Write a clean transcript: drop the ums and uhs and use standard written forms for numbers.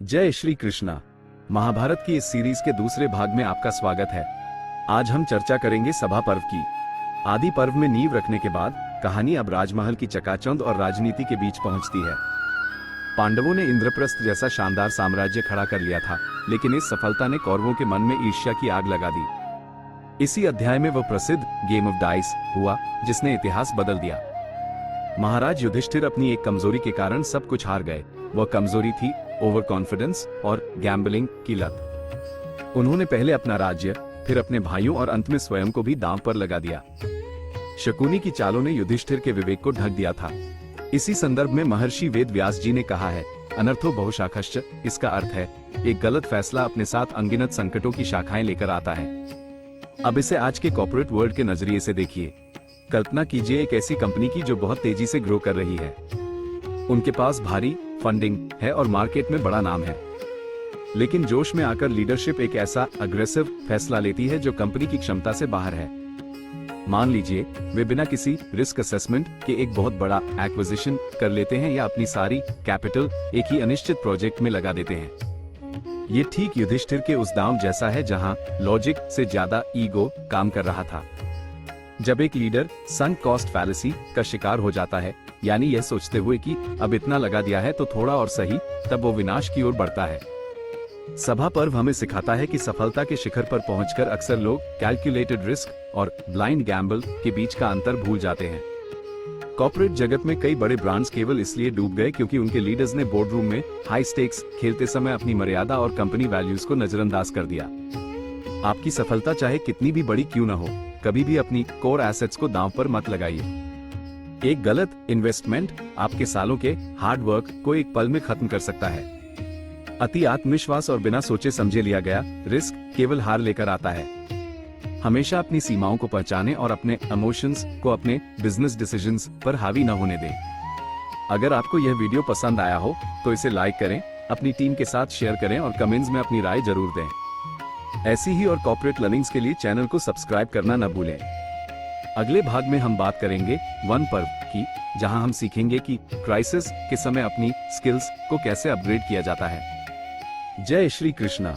जय श्री कृष्णा। महाभारत की इस सीरीज के दूसरे भाग में आपका स्वागत है। आज हम चर्चा करेंगे सभा पर्व की। आदि पर्व में नींव रखने के बाद कहानी अब राजमहल की चकाचौंध और राजनीति के बीच पहुंचती है। पांडवों ने इंद्रप्रस्थ जैसा शानदार साम्राज्य खड़ा कर लिया था, लेकिन इस सफलता ने कौरवों के मन में ईर्ष्या की आग लगा दी। इसी अध्याय में वह प्रसिद्ध गेम ऑफ डाइस हुआ जिसने इतिहास बदल दिया। महाराज युधिष्ठिर अपनी एक कमजोरी के कारण सब कुछ हार गए। वह कमजोरी थी ओवर कॉन्फिडेंस और गैम्बलिंग की लत। उन्होंने पहले अपना राज्य, फिर अपने भाइयों और अंत में स्वयं को भी दांव पर लगा दिया। शकुनी की चालों ने युधिष्ठिर के विवेक को ढक दिया था। इसी संदर्भ में महर्षि वेद व्यास जी ने कहा है, अनर्थो बहुशाखश्च। इसका अर्थ है एक गलत फैसला अपने साथ अनगिनत संकटों की शाखाएं लेकर आता है। अब इसे आज के कॉर्पोरेट वर्ल्ड के नजरिए से देखिए। कल्पना कीजिए एक ऐसी कंपनी की जो बहुत तेजी से ग्रो कर रही है। उनके पास भारी फंडिंग है और मार्केट में बड़ा नाम है, लेकिन जोश में आकर लीडरशिप एक ऐसा अग्रेसिव फैसला लेती है जो कंपनी की क्षमता से बाहर है। मान लीजिए वे बिना किसी रिस्क असेसमेंट के एक बहुत बड़ा एक्विजिशन कर लेते हैं या अपनी सारी कैपिटल एक ही अनिश्चित प्रोजेक्ट में लगा देते हैं। ये ठीक युधिष्ठिर के उस दांव जैसा है जहां लॉजिक से ज्यादा ईगो काम कर रहा था। जब एक लीडर संक कॉस्ट फैलेसी का शिकार हो जाता है, यानी यह सोचते हुए कि अब इतना लगा दिया है तो थोड़ा और सही, तब वो विनाश की ओर बढ़ता है। सभा पर्व हमें सिखाता है कि सफलता के शिखर पर पहुंचकर अक्सर लोग कैलकुलेटेड रिस्क और ब्लाइंड गैम्बल के बीच का अंतर भूल जाते हैं। कॉर्पोरेट जगत में कई बड़े ब्रांड्स केवल इसलिए डूब गए क्योंकि उनके लीडर्स ने बोर्डरूम में हाई स्टेक्स खेलते समय अपनी मर्यादा और कंपनी वैल्यूज को नजरअंदाज कर दिया। आपकी सफलता चाहे कितनी भी बड़ी क्यों न हो, कभी भी अपनी कोर एसेट्स को दांव पर मत लगाइए। एक गलत इन्वेस्टमेंट आपके सालों के हार्ड वर्क को एक पल में खत्म कर सकता है। अति आत्मविश्वास और बिना सोचे समझे लिया गया रिस्क केवल हार लेकर आता है। हमेशा अपनी सीमाओं को पहचानें और अपने इमोशंस को अपने बिजनेस डिसीजंस पर हावी न होने दें। अगर आपको यह वीडियो पसंद आया हो तो इसे लाइक करें, अपनी टीम के साथ शेयर करें और कमेंट्स में अपनी राय जरूर दें। ऐसी ही और कॉर्पोरेट लर्निंग्स के लिए चैनल को सब्सक्राइब करना न भूलें। अगले भाग में हम बात करेंगे वन पर्व की, जहां हम सीखेंगे कि क्राइसिस के समय अपनी स्किल्स को कैसे अपग्रेड किया जाता है। जय श्री कृष्णा।